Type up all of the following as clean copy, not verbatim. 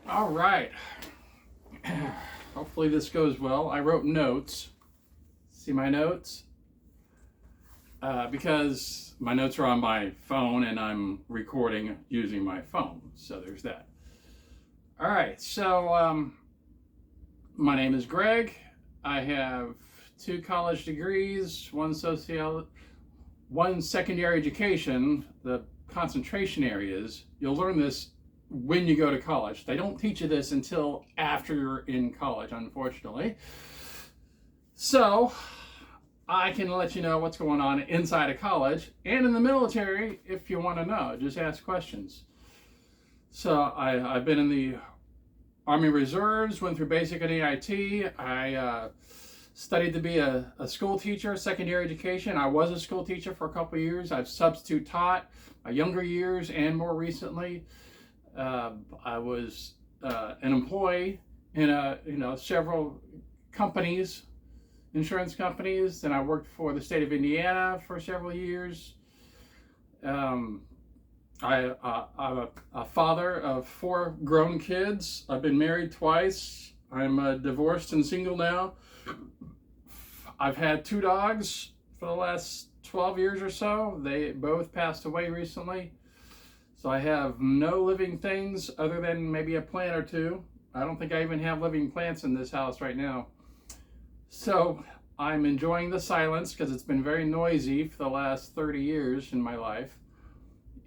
All right. Hopefully this goes well. I wrote notes. See my notes? Because my notes are on my phone and I'm recording using my phone. So there's that. All right. So my name is Greg. I have 2 college degrees, one secondary education. The concentration areas, you'll learn this when you go to college. They don't teach you this until after you're in college, unfortunately. So I can let you know what's going on inside of college and in the military if you want to know. Just ask questions. So I've been in the Army Reserves, went through basic and AIT. I studied to be a school teacher, secondary education. I was a school teacher for a couple of years. I've substitute taught my younger years and more recently. I was an employee in several companies, insurance companies. Then I worked for the state of Indiana for several years. I'm a father of 4 grown kids. I've been married twice. I'm divorced and single now. I've had 2 dogs for the last 12 years or so. They both passed away recently. So I have no living things other than maybe a plant or 2. I don't think I even have living plants in this house right now. So I'm enjoying the silence because it's been very noisy for the last 30 years in my life.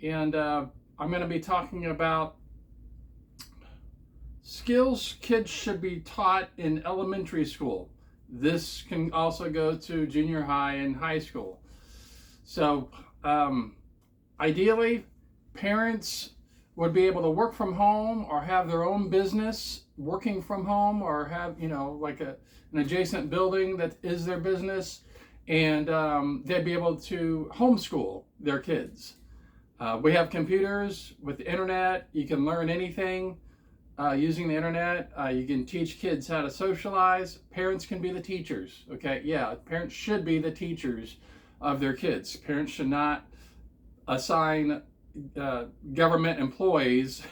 And I'm going to be talking about skills kids should be taught in elementary school. This can also go to junior high and high school. So ideally, parents would be able to work from home or have their own business working from home, or have like an adjacent building that is their business, and they'd be able to homeschool their kids. We have computers with the internet. You can learn anything using the internet. You can teach kids how to socialize. Parents can be the teachers. Okay, yeah, parents should be the teachers of their kids. Parents should not assign government employees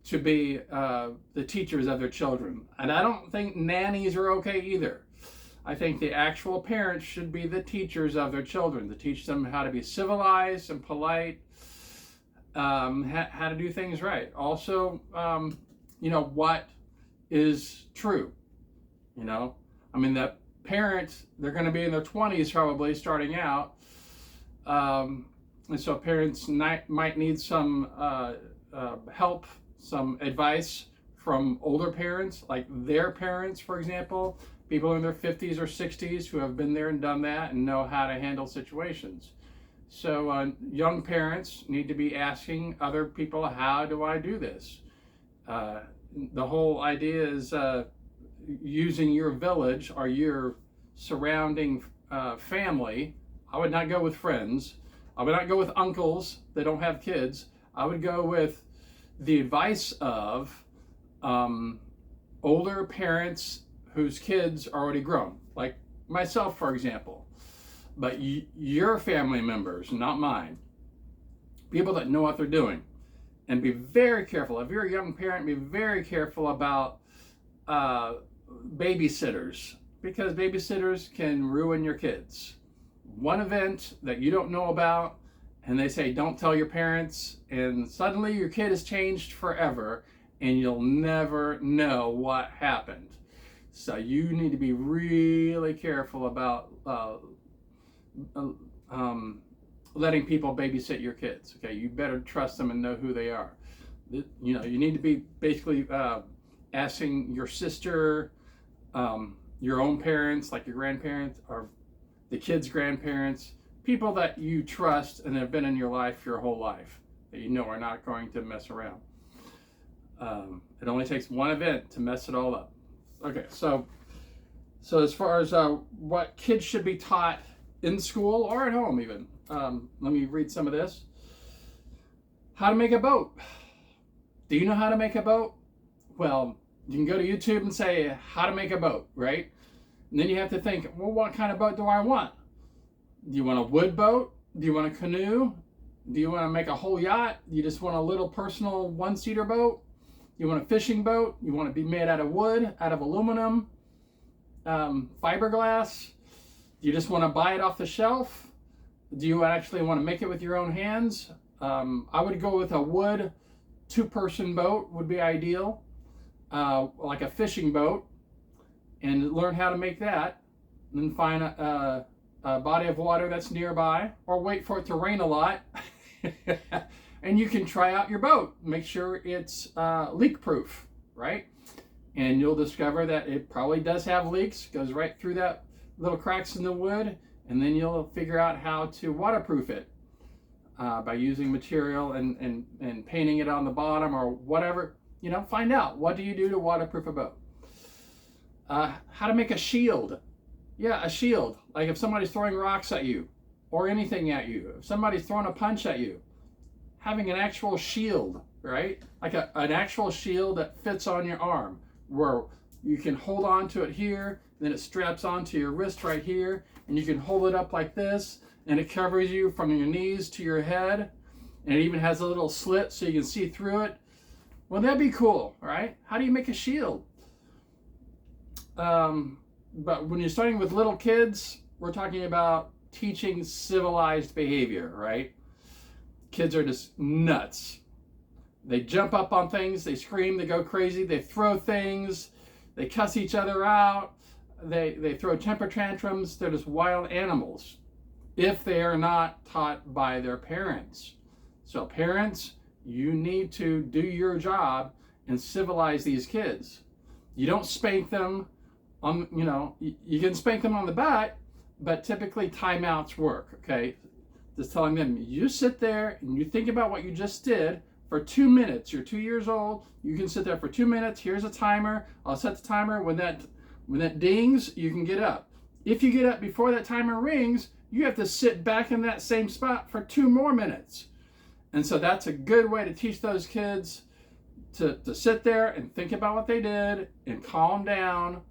to be the teachers of their children. And I don't think nannies are okay either. I think the actual parents should be the teachers of their children, to teach them how to be civilized and polite, how to do things right. Also, what is true. The parents, they're going to be in their 20s probably starting out. And so parents might need some help, some advice from older parents, like their parents, for example, people in their 50s or 60s who have been there and done that and know how to handle situations. So young parents need to be asking other people, how do I do this? The whole idea is using your village or your surrounding family. I would not go with friends. I would not go with uncles that don't have kids. I would go with the advice of older parents whose kids are already grown, like myself, for example. But your family members, not mine. People that know what they're doing. And be very careful. If you're a young parent, be very careful about babysitters, because babysitters can ruin your kids. One event that you don't know about, and they say don't tell your parents, and suddenly your kid has changed forever and you'll never know what happened. So you need to be really careful about letting people babysit your kids. Okay, you better trust them and know who they are. You need to be basically asking your sister, your own parents, like your grandparents, or the kids' grandparents, people that you trust and have been in your life your whole life, that you know are not going to mess around. It only takes one event to mess it all up. Okay, so as far as what kids should be taught in school or at home even, let me read some of this. How to make a boat. Do you know how to make a boat? Well, you can go to YouTube and say how to make a boat, right? And then you have to think, well, what kind of boat do I want? Do you want a wood boat? Do you want a canoe? Do you want to make a whole yacht? Do you just want a little personal one-seater boat? You want a fishing boat? You want to be made out of wood, out of aluminum, fiberglass? Do you just want to buy it off the shelf? Do you actually want to make it with your own hands? I would go with a wood 2-person boat would be ideal, like a fishing boat, and learn how to make that. And then find a body of water that's nearby, or wait for it to rain a lot. And you can try out your boat. Make sure it's leak proof, right? And you'll discover that it probably does have leaks, goes right through that little cracks in the wood, and then you'll figure out how to waterproof it by using material and painting it on the bottom or whatever. You know, find out, what do you do to waterproof a boat? How to make a shield. Yeah, a shield. Like if somebody's throwing rocks at you or anything at you, if somebody's throwing a punch at you, having an actual shield, right? Like an actual shield that fits on your arm, where you can hold on to it here, then it straps onto your wrist right here, and you can hold it up like this, and it covers you from your knees to your head, and it even has a little slit so you can see through it. Well, that'd be cool, right? How do you make a shield? But when you're starting with little kids, we're talking about teaching civilized behavior, right? Kids are just nuts. They jump up on things, they scream, they go crazy, they throw things, they cuss each other out, they throw temper tantrums. They're just wild animals if they are not taught by their parents. So parents, you need to do your job and civilize these kids. You don't spank them on, you know, you can spank them on the butt, but typically timeouts work, okay? Just telling them, you sit there and you think about what you just did for 2 minutes. You're 2 years old. You can sit there for 2 minutes. Here's a timer. I'll set the timer. When that dings, you can get up. If you get up before that timer rings, you have to sit back in that same spot for 2 more minutes. And so that's a good way to teach those kids to sit there and think about what they did and calm down.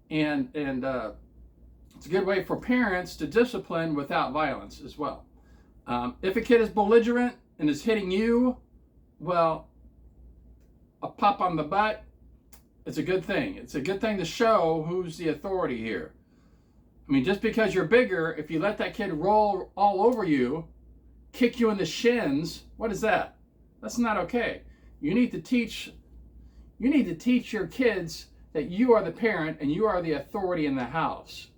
And it's a good way for parents to discipline without violence as well. If a kid is belligerent and is hitting you, well, a pop on the butt, it's a good thing. It's a good thing to show who's the authority here. I mean, just because you're bigger, if you let that kid roll all over you, kick you in the shins, what is that? That's not okay. You need to teach your kids that you are the parent and you are the authority in the house.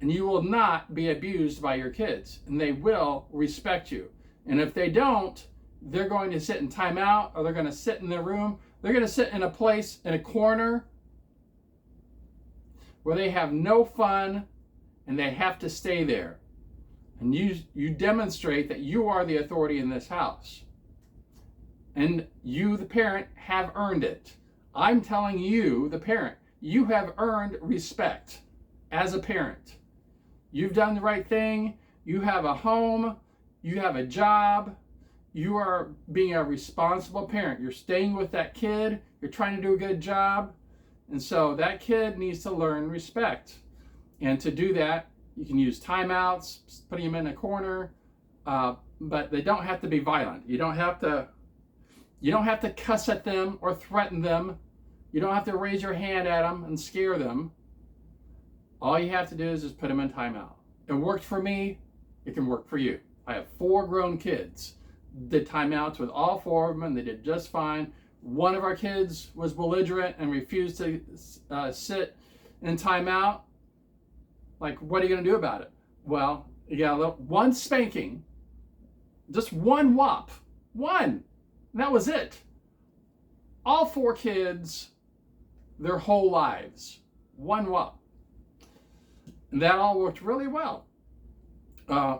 And you will not be abused by your kids, and they will respect you. And if they don't, they're going to sit in timeout, or they're going to sit in their room. They're going to sit in a place, in a corner, where they have no fun, and they have to stay there. And you demonstrate that you are the authority in this house. And you, the parent, have earned it. I'm telling you, the parent, you have earned respect as a parent. You've done the right thing. You have a home. You have a job. You are being a responsible parent. You're staying with that kid. You're trying to do a good job. And so that kid needs to learn respect. And to do that, you can use timeouts, putting them in a corner, but they don't have to be violent. You don't have to cuss at them or threaten them. You don't have to raise your hand at them and scare them. All you have to do is just put them in timeout. It worked for me. It can work for you. I have 4 grown kids. Did timeouts with all 4 of them, and they did just fine. One of our kids was belligerent and refused to sit in timeout. Like, what are you going to do about it? Well, you got one spanking, just one whop, one. And that was it. All 4 kids, their whole lives, one whop. And that all worked really well.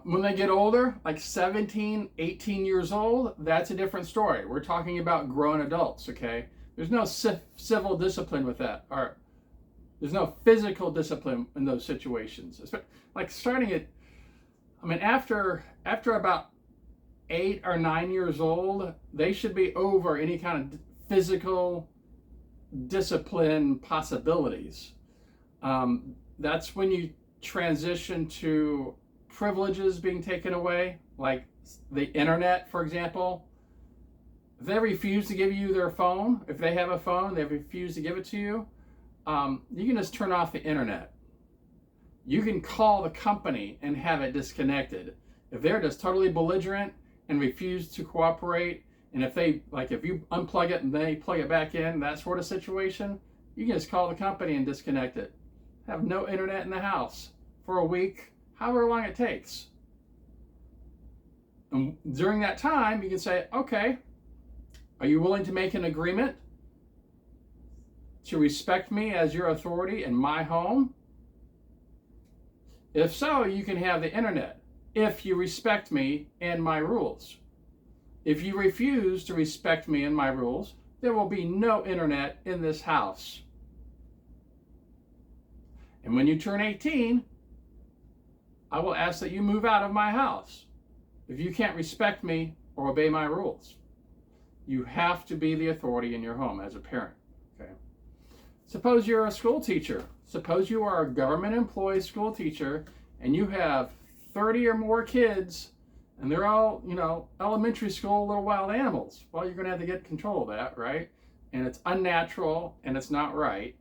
When they get older, like 17, 18 years old, that's a different story. We're talking about grown adults, okay? There's no civil discipline with that, or there's no physical discipline in those situations. Like starting at, I mean, after about 8 or 9 years old, they should be over any kind of physical discipline possibilities. That's when you transition to privileges being taken away, like the internet, for example. If they refuse to give you their phone, if they have a phone, they refuse to give it to you, you can just turn off the internet. You can call the company and have it disconnected. If they're just totally belligerent and refuse to cooperate, and if you unplug it and they plug it back in, that sort of situation, you can just call the company and disconnect it. Have no internet in the house for a week, however long it takes. And during that time, you can say, okay, are you willing to make an agreement to respect me as your authority in my home? If so, you can have the internet, if you respect me and my rules. If you refuse to respect me and my rules, there will be no internet in this house. And when you turn 18, I will ask that you move out of my house if you can't respect me or obey my rules. You have to be the authority in your home as a parent. Okay. Suppose you're a school teacher. Suppose you are a government employee school teacher and you have 30 or more kids and they're all, elementary school little wild animals. Well, you're going to have to get control of that, right? And it's unnatural and it's not right.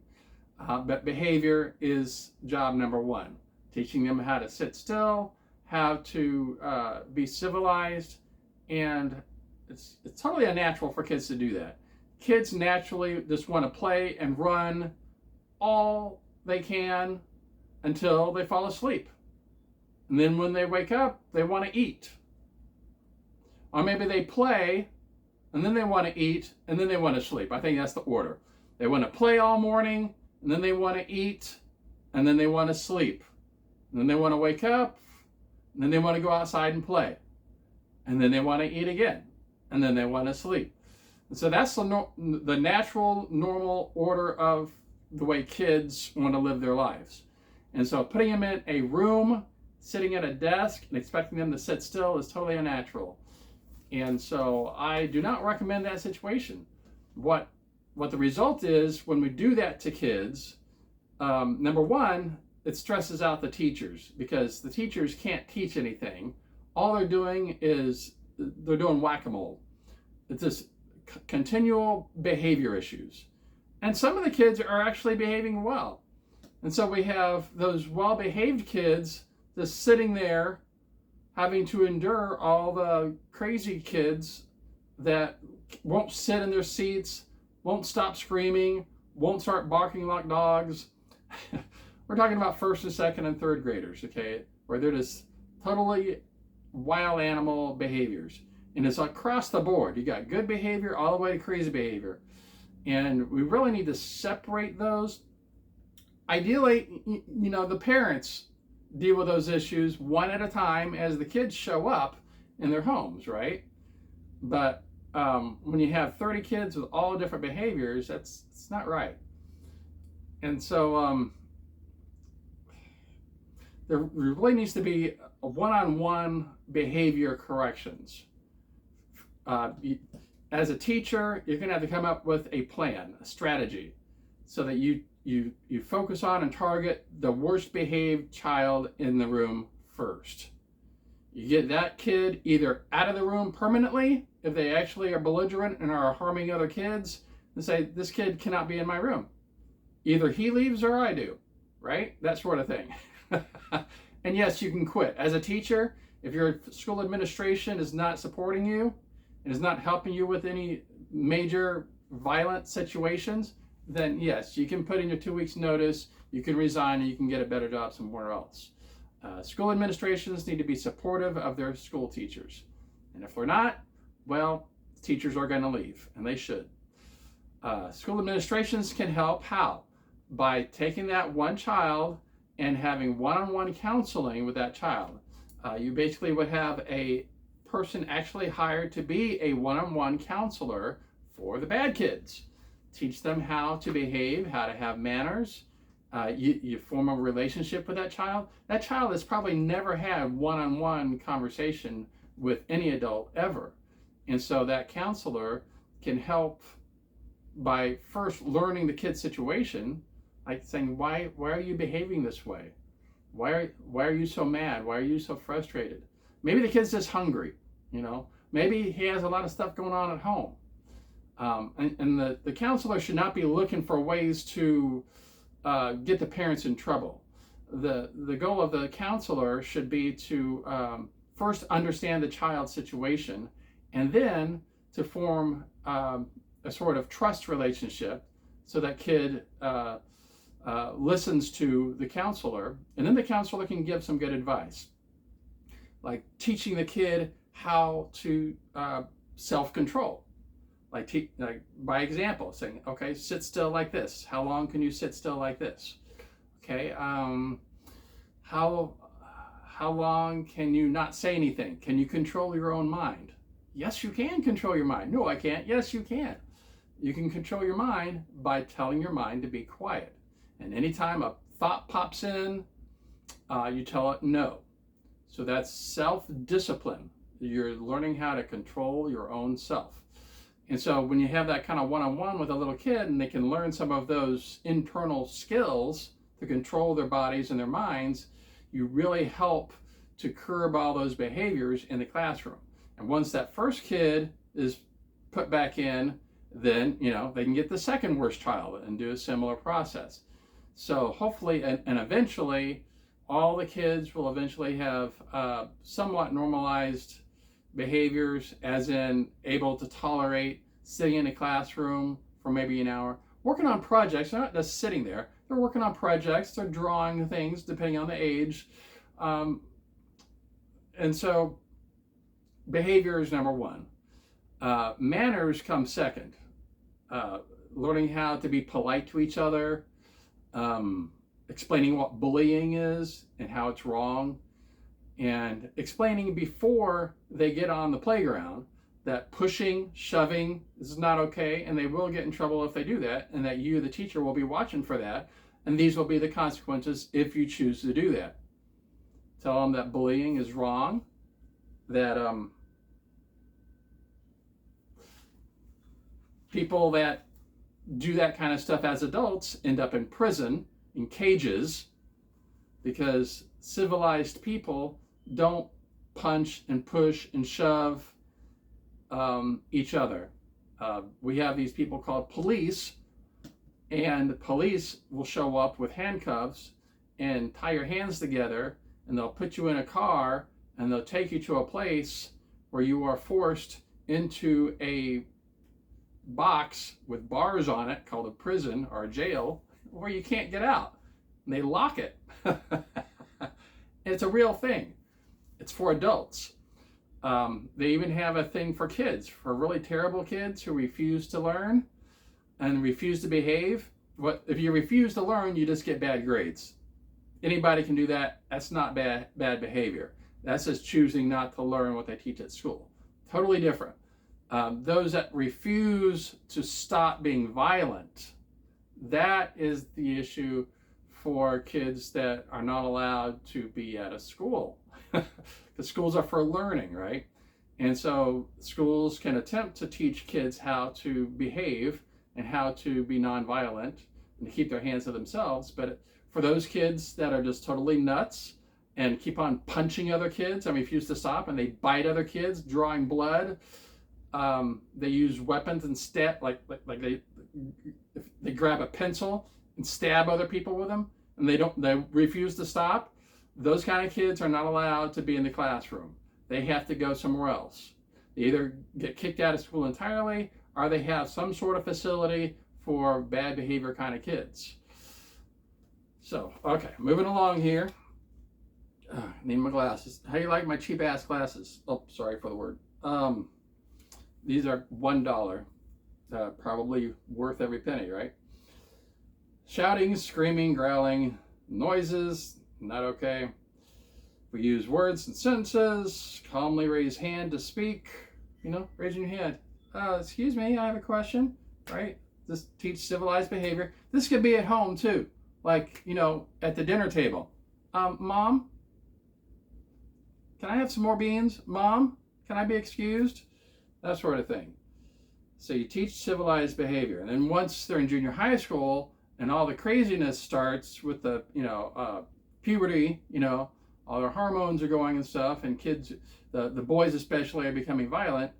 But behavior is job number one. Teaching them how to sit still, how to be civilized, and it's totally unnatural for kids to do that. Kids naturally just want to play and run all they can until they fall asleep. And then when they wake up, they want to eat. Or maybe they play, and then they want to eat, and then they want to sleep. I think that's the order. They want to play all morning, and then they want to eat, and then they want to sleep. And then they want to wake up, and then they want to go outside and play. And then they want to eat again, and then they want to sleep. And so that's the natural, normal order of the way kids want to live their lives. And so putting them in a room, sitting at a desk, and expecting them to sit still is totally unnatural. And so I do not recommend that situation. What the result is when we do that to kids, number one, it stresses out the teachers because the teachers can't teach anything. All they're doing is they're doing whack-a-mole. It's just continual behavior issues. And some of the kids are actually behaving well. And so we have those well-behaved kids just sitting there having to endure all the crazy kids that won't sit in their seats, won't stop screaming, won't start barking like dogs. We're talking about first and second and third graders, okay, where they're just totally wild animal behaviors. And it's across the board. You got good behavior all the way to crazy behavior. And we really need to separate those. Ideally, the parents deal with those issues one at a time as the kids show up in their homes, right? But when you have 30 kids with all different behaviors, it's not right. And so there really needs to be a one-on-one behavior corrections. As a teacher, you're going to have to come up with a plan, a strategy, so that you focus on and target the worst behaved child in the room first. You get that kid either out of the room permanently, if they actually are belligerent and are harming other kids, and say, this kid cannot be in my room. Either he leaves or I do, right? That sort of thing. And yes, you can quit. As a teacher, if your school administration is not supporting you and is not helping you with any major violent situations, then yes, you can put in your 2 weeks notice, you can resign, and you can get a better job somewhere else. School administrations need to be supportive of their school teachers. And if they're not, well, teachers are going to leave, and they should. School administrations can help. How? By taking that one child and having one-on-one counseling with that child. You basically would have a person actually hired to be a one-on-one counselor for the bad kids. Teach them how to behave, how to have manners. You form a relationship with that child. That child has probably never had one-on-one conversation with any adult ever. And so that counselor can help by first learning the kid's situation, like saying, why are you behaving this way? Why are you so mad? Why are you so frustrated? Maybe the kid's just hungry, Maybe he has a lot of stuff going on at home. And the counselor should not be looking for ways to get the parents in trouble. The goal of the counselor should be to first understand the child's situation, and then to form a sort of trust relationship, so that kid listens to the counselor, and then the counselor can give some good advice, like teaching the kid how to self-control, like by example, saying, okay, sit still like this. How long can you sit still like this? Okay, how long can you not say anything? Can you control your own mind? Yes, you can control your mind. No, I can't. Yes, you can. You can control your mind by telling your mind to be quiet. And anytime a thought pops in, you tell it no. So that's self-discipline. You're learning how to control your own self. And so when you have that kind of one-on-one with a little kid, and they can learn some of those internal skills to control their bodies and their minds, you really help to curb all those behaviors in the classroom. And once that first kid is put back in, then they can get the second worst child and do a similar process. So hopefully and eventually all the kids will eventually have somewhat normalized behaviors, as in able to tolerate sitting in a classroom for maybe an hour, working on projects. They're not just sitting there, they're working on projects, they're drawing things depending on the age. And so behavior is number one. Manners come second. Learning how to be polite to each other, explaining what bullying is and how it's wrong, and explaining before they get on the playground that pushing, shoving is not okay, and they will get in trouble if they do that, and that you, the teacher, will be watching for that, and these will be the consequences if you choose to do that. Tell them that bullying is wrong, that people that do that kind of stuff as adults end up in prison, in cages, because civilized people don't punch and push and shove each other. We have these people called police, and the police will show up with handcuffs and tie your hands together, and they'll put you in a car, and they'll take you to a place where you are forced into a box with bars on it called a prison or a jail, where you can't get out. And they lock it. It's a real thing. It's for adults. They even have a thing for kids, for really terrible kids who refuse to learn and refuse to behave. If you refuse to learn, you just get bad grades. Anybody can do that. That's not bad behavior. That's just choosing not to learn what they teach at school. Totally different. Those that refuse to stop being violent, that is the issue for kids that are not allowed to be at a school. The schools are for learning, right? And so schools can attempt to teach kids how to behave and how to be nonviolent and to keep their hands to themselves. But for those kids that are just totally nuts and keep on punching other kids and refuse to stop, and they bite other kids, drawing blood, they use weapons and stab, like they grab a pencil and stab other people with them, and they refuse to stop. Those kind of kids are not allowed to be in the classroom. They have to go somewhere else. They either get kicked out of school entirely, or they have some sort of facility for bad behavior kind of kids. So, okay, moving along here. Need my glasses. How do you like my cheap ass glasses? Oh, sorry for the word. These are $1. Probably worth every penny, right? Shouting, screaming, growling, noises, not okay. We use words and sentences. Calmly raise hand to speak. Raising your hand. Excuse me, I have a question, right? This teach civilized behavior. This could be at home too. Like, at the dinner table. Mom, can I have some more beans? Mom, can I be excused? That sort of thing. So you teach civilized behavior. And then once they're in junior high school and all the craziness starts with the, puberty, all their hormones are going and stuff, and kids, the boys especially, are becoming violent,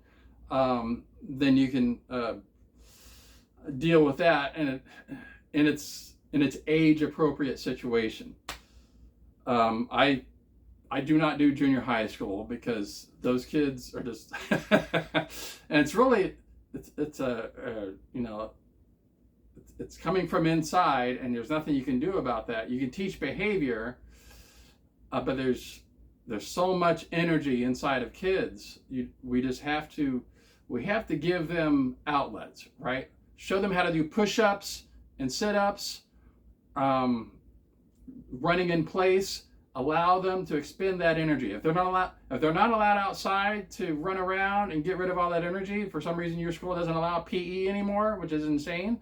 then you can deal with that in its age appropriate situation. I do not do junior high school because those kids are just and it's really it's it's coming from inside, and there's nothing you can do about that. You can teach behavior, but there's so much energy inside of kids. We have to give them outlets, right? Show them how to do push-ups and sit-ups, running in place. Allow them to expend that energy. If they're not allowed outside to run around and get rid of all that energy, for some reason your school doesn't allow PE anymore, which is insane.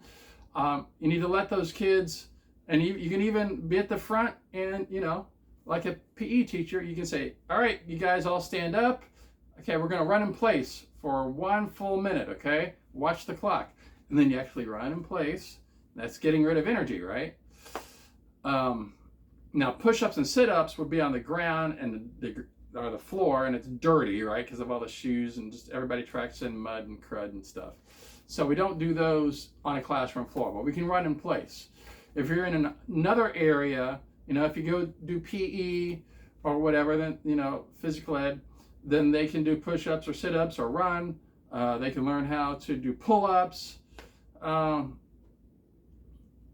You need to let those kids, and you can even be at the front, and like a PE teacher, you can say, all right, you guys all stand up. Okay, we're going to run in place for 1 full minute, okay? Watch the clock. And then you actually run in place. That's getting rid of energy, right? Now, push-ups and sit-ups would be on the ground and the floor, and it's dirty, right? Because of all the shoes, and just everybody tracks in mud and crud and stuff. So we don't do those on a classroom floor, but we can run in place. If you're in another area, if you go do PE or whatever, then, physical ed, then they can do push-ups or sit-ups or run. They can learn how to do pull-ups.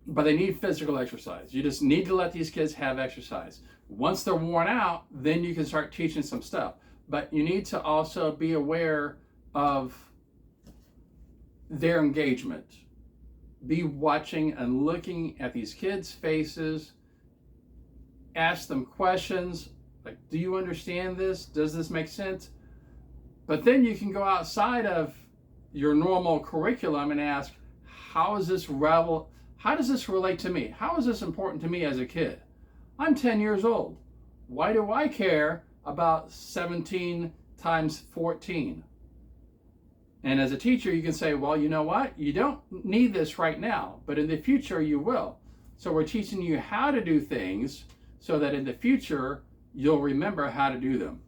But they need physical exercise. You just need to let these kids have exercise. Once they're worn out, then you can start teaching some stuff. But you need to also be aware of their engagement. Be watching and looking at these kids' faces. Ask them questions like, do you understand this? Does this make sense? But then you can go outside of your normal curriculum and ask, how does this relate to me? How is this important to me as a kid? I'm 10 years old. Why do I care about 17 times 14? And as a teacher, you can say, well, you know what? You don't need this right now, but in the future you will. So we're teaching you how to do things so that in the future, you'll remember how to do them.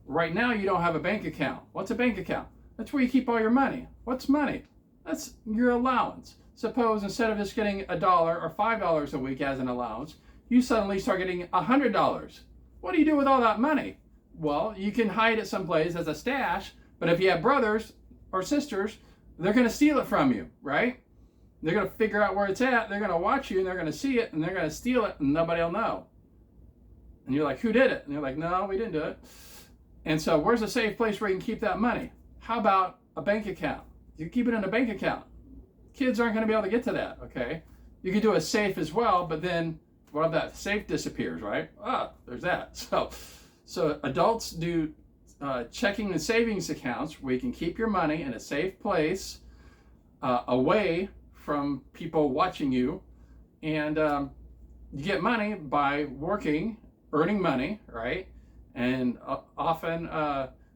Right now, you don't have a bank account. What's a bank account? That's where you keep all your money. What's money? That's your allowance. Suppose instead of just getting $1 or $5 a week as an allowance, you suddenly start getting $100. What do you do with all that money? Well, you can hide it someplace as a stash, but if you have brothers or sisters, they're going to steal it from you, right? They're going to figure out where it's at, they're going to watch you, and they're going to see it, and they're going to steal it, and nobody will know. And you're like, who did it? And they're like, no, we didn't do it. And so where's a safe place where you can keep that money? How about a bank account? You keep it in a bank account. Kids aren't going to be able to get to that, okay? You can do a safe as well, but then what if that safe disappears, right? There's that. So adults do checking and savings accounts where you can keep your money in a safe place, away from people watching you, and you get money by working, earning money, right? And often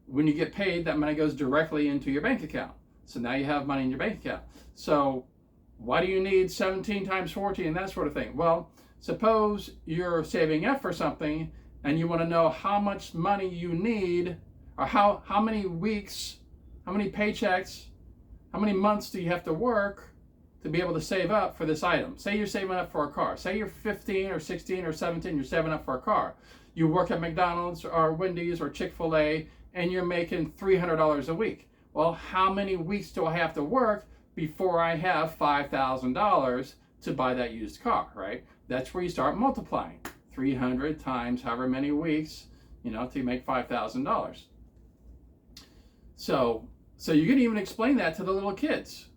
when you get paid, that money goes directly into your bank account. So now you have money in your bank account. So why do you need 17 times 14 and that sort of thing? Well, suppose you're saving up for something and you want to know how much money you need, or how many weeks, how many paychecks, how many months do you have to work to be able to save up for this item. Say you're saving up for a car. Say you're 15 or 16 or 17, you're saving up for a car. You work at McDonald's or Wendy's or Chick-fil-A and you're making $300 a week. Well, how many weeks do I have to work before I have $5,000 to buy that used car, right? That's where you start multiplying. 300 times however many weeks, to make $5,000. So you can even explain that to the little kids.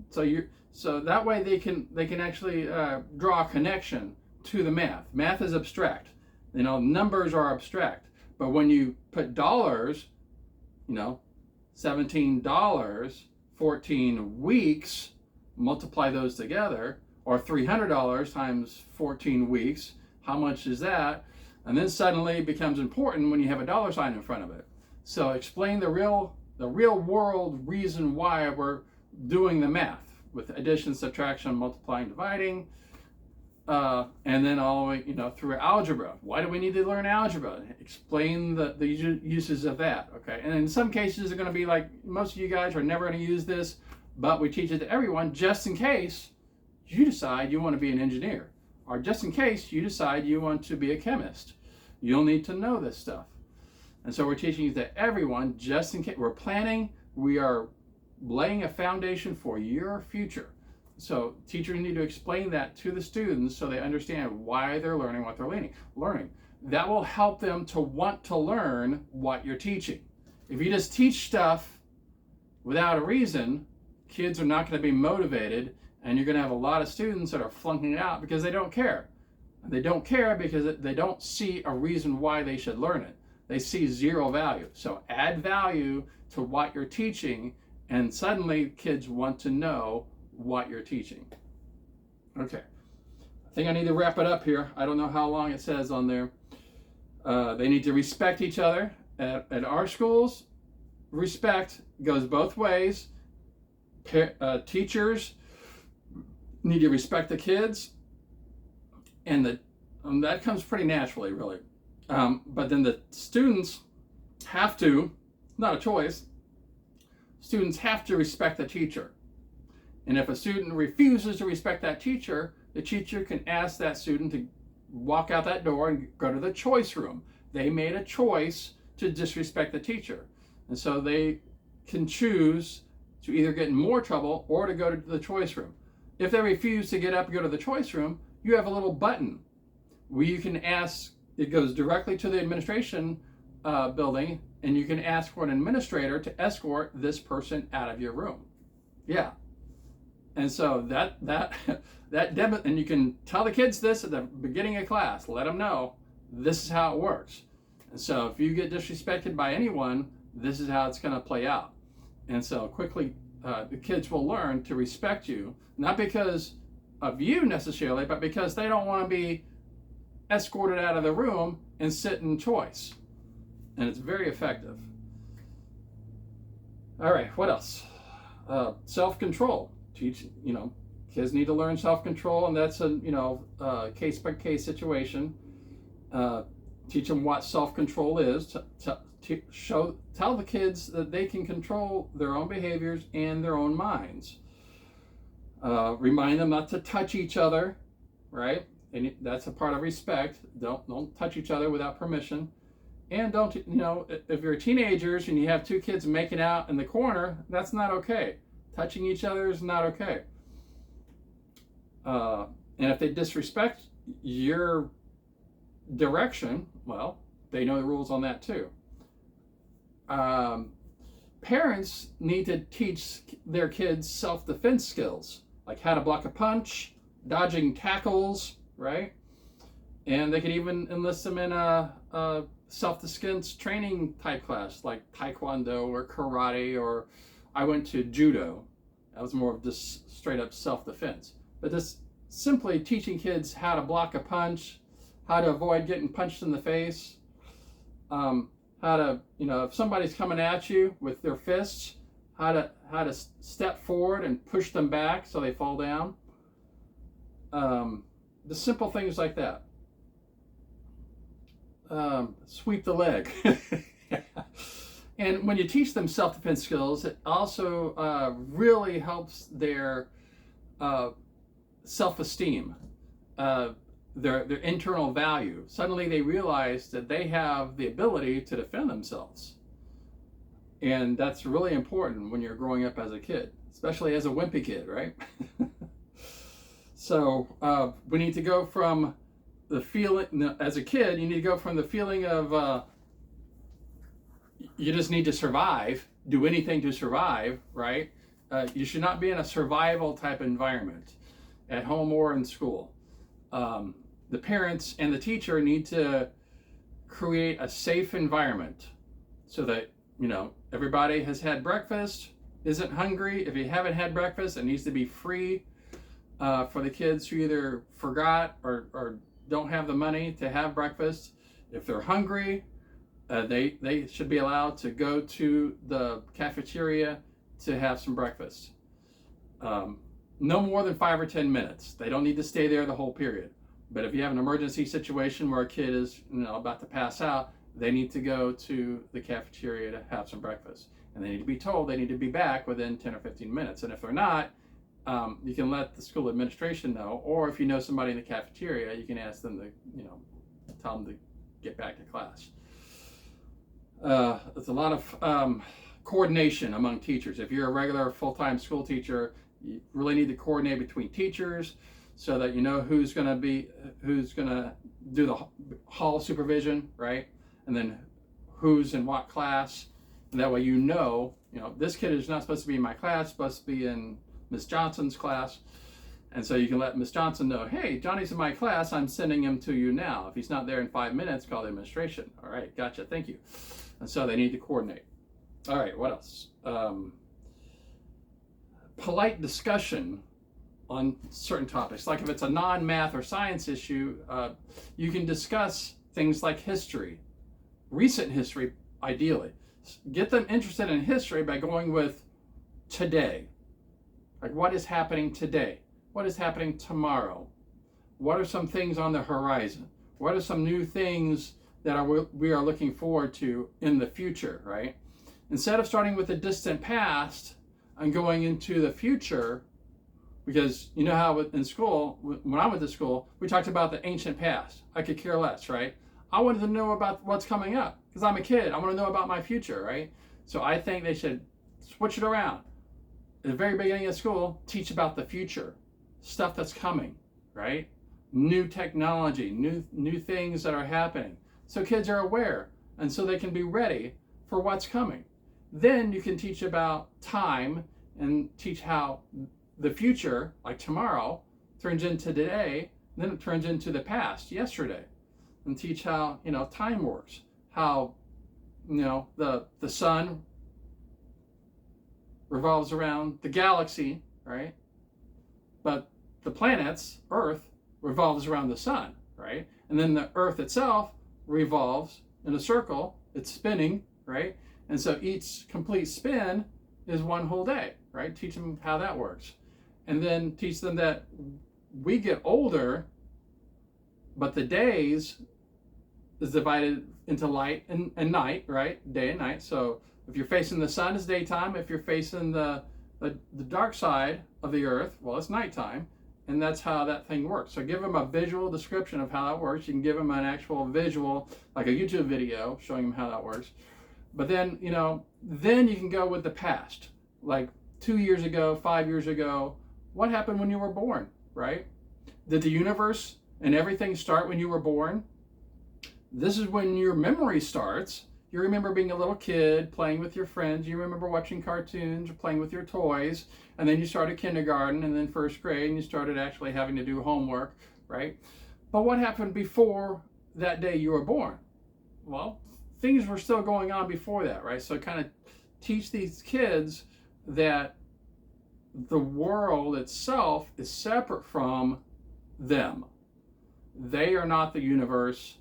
So that way they can actually draw a connection to the math. Math is abstract. Numbers are abstract. But when you put dollars, $17, 14 weeks, multiply those together, or $300 times 14 weeks, how much is that? And then suddenly it becomes important when you have a dollar sign in front of it. So explain the real world reason why we're doing the math with addition, subtraction, multiplying, dividing, and then all the way, through algebra. Why do we need to learn algebra? Explain the uses of that, okay? And in some cases, they're going to be like, most of you guys are never going to use this, but we teach it to everyone just in case you decide you want to be an engineer, or just in case you decide you want to be a chemist. You'll need to know this stuff. And so we're teaching it to everyone just in case. We're planning, we are laying a foundation for your future. So teachers need to explain that to the students so they understand why they're learning what they're learning. That will help them to want to learn what you're teaching. If you just teach stuff without a reason, kids are not going to be motivated, and you're going to have a lot of students that are flunking out because they don't care. They don't care because they don't see a reason why they should learn it. They see zero value. So add value to what you're teaching, and suddenly kids want to know what you're teaching. Okay, I think I need to wrap it up here. I don't know how long it says on there. They need to respect each other. At our schools, respect goes both ways. Teachers need to respect the kids, and that comes pretty naturally, really. But then the students have to, not a choice, students have to respect the teacher. And if a student refuses to respect that teacher, the teacher can ask that student to walk out that door and go to the choice room. They made a choice to disrespect the teacher. And so they can choose to either get in more trouble or to go to the choice room. If they refuse to get up and go to the choice room, you have a little button where you can ask, it goes directly to the administration building, and you can ask for an administrator to escort this person out of your room. Yeah. And so and you can tell the kids this at the beginning of class, let them know this is how it works. And so if you get disrespected by anyone, this is how it's going to play out. And so quickly, the kids will learn to respect you, not because of you necessarily, but because they don't want to be escorted out of the room and sit in choice. And it's very effective. All right, what else? Self-control. Kids need to learn self-control, and that's a case-by-case situation. Teach them what self-control is. Tell the kids that they can control their own behaviors and their own minds. Remind them not to touch each other, right? And that's a part of respect. Don't touch each other without permission. And don't, if you're teenagers and you have two kids making out in the corner, that's not okay. Touching each other is not okay. And if they disrespect your direction, well, they know the rules on that too. Parents need to teach their kids self-defense skills, like how to block a punch, dodging tackles, right? And they could even enlist them in a self-defense training type class, like Taekwondo or karate, or I went to judo. That was more of just straight up self-defense. But just simply teaching kids how to block a punch, how to avoid getting punched in the face, how to, if somebody's coming at you with their fists, how to step forward and push them back so they fall down. The simple things like that. Sweep the leg. And when you teach them self-defense skills, it also really helps their self-esteem, their internal value. Suddenly they realize that they have the ability to defend themselves. And that's really important when you're growing up as a kid, especially as a wimpy kid, right? So we need to go from the feeling, as a kid, you need to go from the feeling of you just need to survive, do anything to survive, right? You should not be in a survival type environment at home or in school. The parents and the teacher need to create a safe environment so that, everybody has had breakfast, isn't hungry. If you haven't had breakfast, it needs to be free for the kids who either forgot or don't have the money to have breakfast. If they're hungry, they should be allowed to go to the cafeteria to have some breakfast. No more than 5 or 10 minutes. They don't need to stay there the whole period. But if you have an emergency situation where a kid is about to pass out, they need to go to the cafeteria to have some breakfast. and they need to be told they need to be back within 10 or 15 minutes. And if they're not, you can let the school administration know, or if you know somebody in the cafeteria, you can ask them to, tell them to get back to class. There's a lot of coordination among teachers. If you're a regular full-time school teacher, you really need to coordinate between teachers so that you know who's going to do the hall supervision, right? And then who's in what class. And that way this kid is not supposed to be in my class, supposed to be in Miss Johnson's class. And so you can let Miss Johnson know, hey, Johnny's in my class, I'm sending him to you now. If he's not there in 5 minutes, call the administration. All right, gotcha, thank you. And so they need to coordinate. All right, what else? Polite discussion on certain topics. Like if it's a non-math or science issue, you can discuss things like history, recent history, ideally. Get them interested in history by going with today. Like what is happening today? What is happening tomorrow? What are some things on the horizon? What are some new things that we are looking forward to in the future, right? Instead of starting with the distant past and going into the future, because you know how in school, when I went to school, we talked about the ancient past. I could care less, right? I wanted to know about what's coming up because I'm a kid. I want to know about my future, right? So I think they should switch it around. At the very beginning of school, teach about the future, stuff that's coming, right? New technology, new things that are happening. So kids are aware and so they can be ready for what's coming. Then you can teach about time and teach how the future, like tomorrow, turns into today, and then it turns into the past, yesterday. And teach how, time works. How, the sun revolves around the galaxy, right? But the planets, Earth, revolves around the sun, right? And then the Earth itself revolves in a circle. It's spinning, right? And so each complete spin is one whole day, right? Teach them how that works. And then teach them that we get older, but the days is divided into light and night, right? Day and night. So if you're facing the sun, it's daytime. If you're facing the dark side of the earth, well, it's nighttime. And that's how that thing works. So give them a visual description of how that works. You can give them an actual visual, like a YouTube video showing them how that works. But then, then you can go with the past. Like 2 years ago, 5 years ago, what happened when you were born, right? Did the universe and everything start when you were born? This is when your memory starts. You remember being a little kid, playing with your friends. You remember watching cartoons or playing with your toys. And then you started kindergarten and then first grade and you started actually having to do homework, right? But what happened before that day you were born? Well, things were still going on before that, right? So kind of teach these kids that the world itself is separate from them. They are not the universe.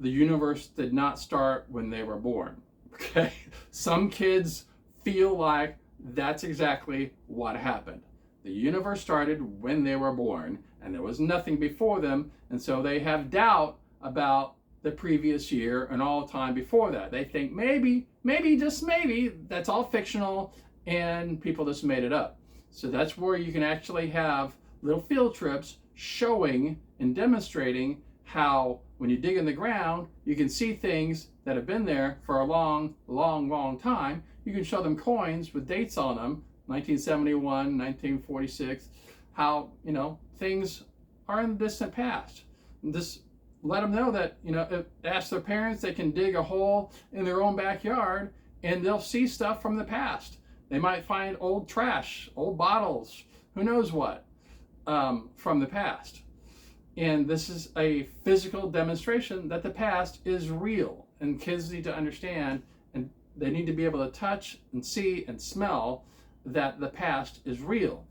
The universe did not start when they were born, okay? Some kids feel like that's exactly what happened. The universe started when they were born, and there was nothing before them, and so they have doubt about the previous year and all the time before that. They think maybe, just maybe, that's all fictional, and people just made it up. So that's where you can actually have little field trips showing and demonstrating how when you dig in the ground, you can see things that have been there for a long, long, long time. You can show them coins with dates on them, 1971, 1946, how, things are in the distant past. And just let them know that, ask their parents, they can dig a hole in their own backyard and they'll see stuff from the past. They might find old trash, old bottles, who knows what, from the past. And this is a physical demonstration that the past is real. And kids need to understand, and they need to be able to touch and see and smell that the past is real.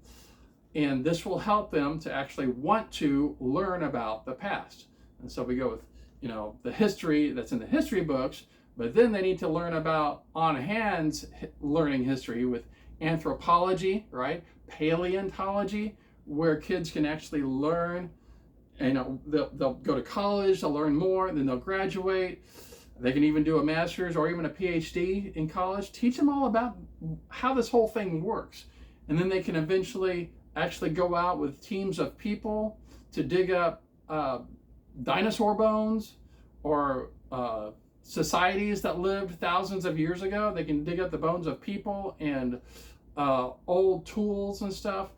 And this will help them to actually want to learn about the past. And so we go with, the history that's in the history books, but then they need to learn about on-hand learning history with anthropology, right? Paleontology, where kids can actually learn. And they'll go to college, they'll learn more, and then they'll graduate. They can even do a master's or even a PhD in college. Teach them all about how this whole thing works. And then they can eventually actually go out with teams of people to dig up dinosaur bones or societies that lived thousands of years ago. They can dig up the bones of people and old tools and stuff.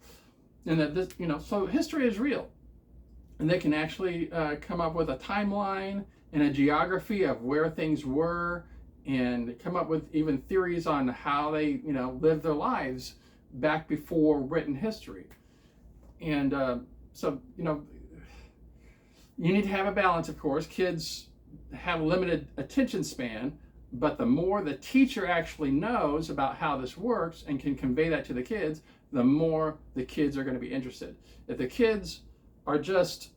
And that this, so history is real. And they can actually come up with a timeline and a geography of where things were, and come up with even theories on how they, lived their lives back before written history. And so, you need to have a balance, of course. Kids have limited attention span, but the more the teacher actually knows about how this works and can convey that to the kids, the more the kids are going to be interested. If the kids are just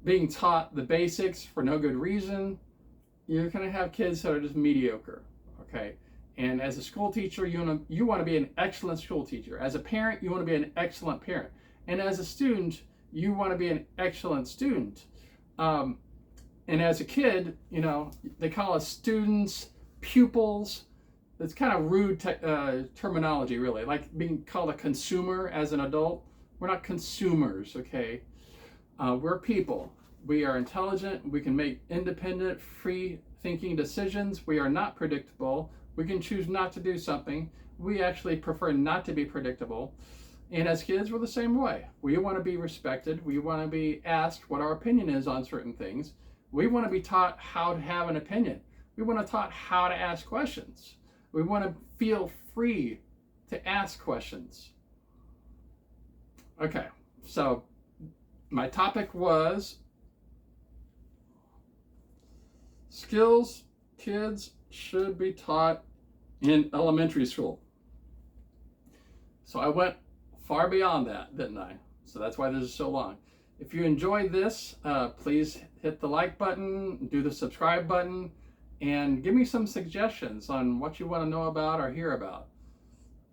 being taught the basics for no good reason, you're going to have kids that are just mediocre, okay? And as a school teacher, you want to be an excellent school teacher. As a parent, you want to be an excellent parent. And as a student, you want to be an excellent student. And as a kid, they call us students, pupils. It's kind of rude terminology, really, like being called a consumer as an adult. We're not consumers, okay? We're people. We are intelligent. We can make independent, free-thinking decisions. We are not predictable. We can choose not to do something. We actually prefer not to be predictable. And as kids, we're the same way. We want to be respected. We want to be asked what our opinion is on certain things. We want to be taught how to have an opinion. We want to be taught how to ask questions. We want to feel free to ask questions. Okay, so my topic was skills kids should be taught in elementary school. So I went far beyond that, didn't I? So that's why this is so long. If you enjoyed this, please hit the like button, do the subscribe button, and give me some suggestions on what you want to know about or hear about.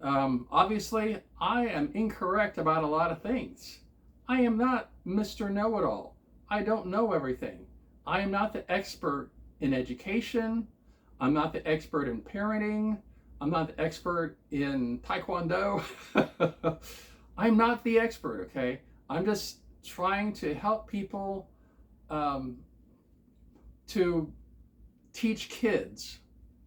Obviously, I am incorrect about a lot of things. I am not Mr. Know-It-All. I don't know everything. I am not the expert in education. I'm not the expert in parenting. I'm not the expert in Taekwondo. I'm not the expert, okay? I'm just trying to help people to teach kids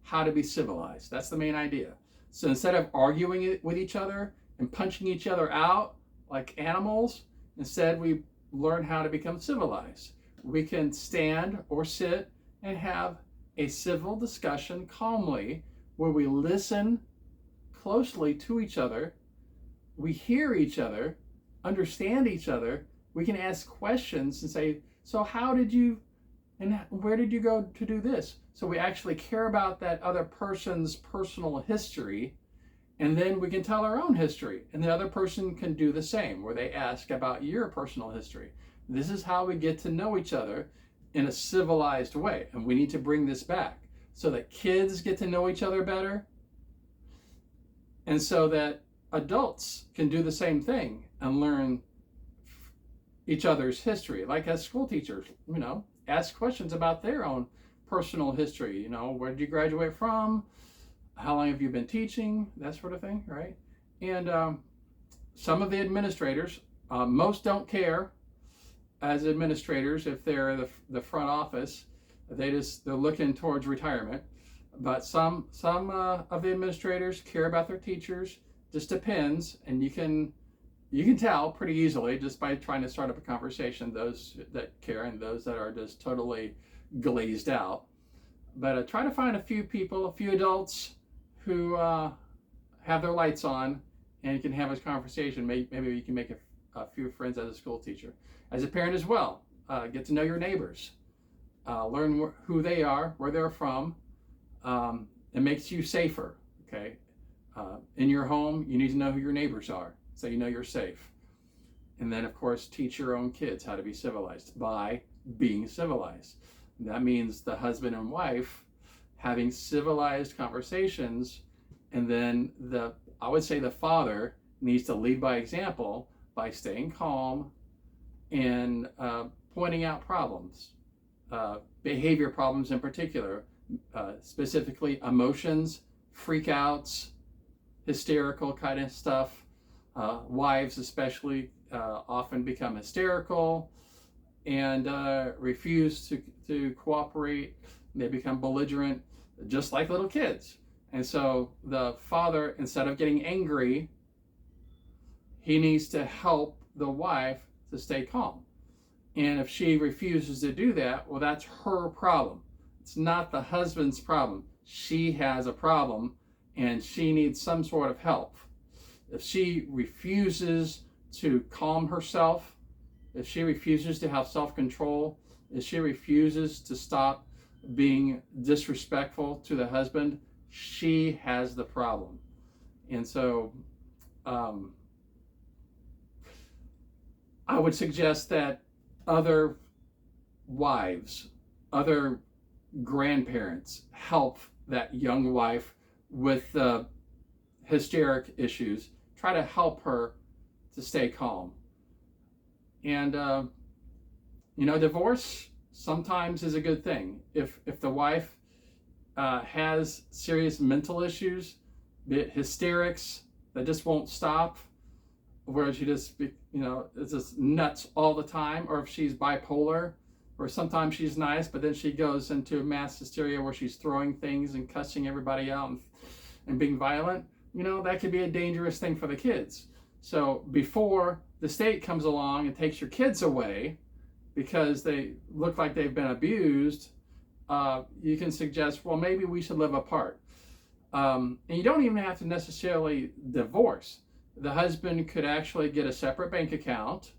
how to be civilized. That's the main idea. So instead of arguing with each other and punching each other out like animals, instead we learn how to become civilized. We can stand or sit and have a civil discussion calmly, where we listen closely to each other, we hear each other, understand each other, we can ask questions and say, so how did you, and where did you go to do this? So we actually care about that other person's personal history, and then we can tell our own history, and the other person can do the same, where they ask about your personal history. This is how we get to know each other in a civilized way, and we need to bring this back so that kids get to know each other better, and so that adults can do the same thing and learn each other's history. Like as school teachers, ask questions about their own personal history. Where did you graduate from? How long have you been teaching? That sort of thing, right? And some of the administrators, most don't care as administrators if they're the front office. They're looking towards retirement. But some of the administrators care about their teachers. Just depends, and you can tell pretty easily just by trying to start up a conversation, those that care and those that are just totally glazed out. But try to find a few people, a few adults who have their lights on and can have a conversation. Maybe you can make a few friends as a school teacher. As a parent as well, get to know your neighbors. Learn who they are, where they're from. It makes you safer, okay? In your home, you need to know who your neighbors are, so you know you're safe. And then, of course, teach your own kids how to be civilized by being civilized. That means the husband and wife having civilized conversations, and then I would say the father needs to lead by example by staying calm and pointing out problems. behavior problems in particular, specifically emotions, freakouts, hysterical kind of stuff. Wives especially often become hysterical and refuse to cooperate. They become belligerent, just like little kids. And so the father, instead of getting angry, he needs to help the wife to stay calm. And if she refuses to do that, well, that's her problem. It's not the husband's problem. She has a problem and she needs some sort of help. If she refuses to calm herself, if she refuses to have self-control, if she refuses to stop being disrespectful to the husband, she has the problem. And so I would suggest that other wives, other grandparents help that young wife with the hysteric issues. Try to help her to stay calm. And divorce sometimes is a good thing. If the wife has serious mental issues, be it hysterics that just won't stop, where she just is just nuts all the time, or if she's bipolar, or sometimes she's nice but then she goes into mass hysteria where she's throwing things and cussing everybody out and being violent, that could be a dangerous thing for the kids. So before the state comes along and takes your kids away because they look like they've been abused, you can suggest, well, maybe we should live apart. And you don't even have to necessarily divorce. The husband could actually get a separate bank account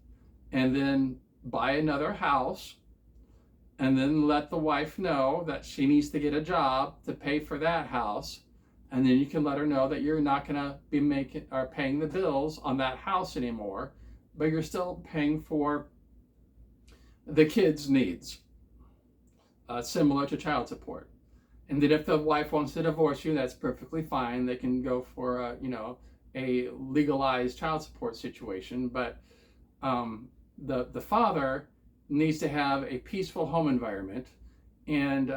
and then buy another house and then let the wife know that she needs to get a job to pay for that house. And then you can let her know that you're not going to be making or paying the bills on that house anymore, but you're still paying for the kids' needs, similar to child support. And then if the wife wants to divorce you, that's perfectly fine. They can go for a legalized child support situation. But the father needs to have a peaceful home environment, and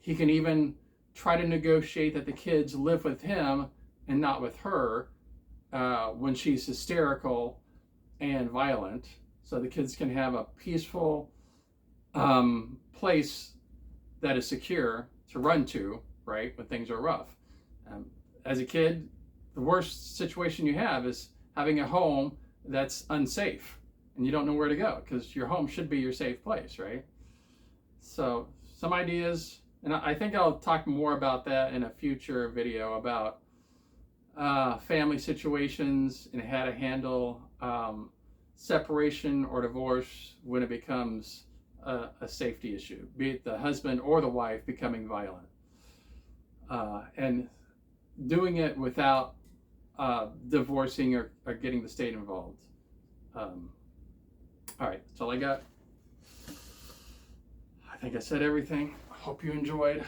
he can even try to negotiate that the kids live with him and not with her when she's hysterical and violent, so the kids can have a peaceful place that is secure to run to, right, when things are rough. As a kid, the worst situation you have is having a home that's unsafe and you don't know where to go, because your home should be your safe place, right? So some ideas, and I think I'll talk more about that in a future video about family situations and how to handle separation or divorce when it becomes a safety issue, be it the husband or the wife becoming violent, and doing it without divorcing or getting the state involved. All right, that's all I got. I think I said everything. I hope you enjoyed.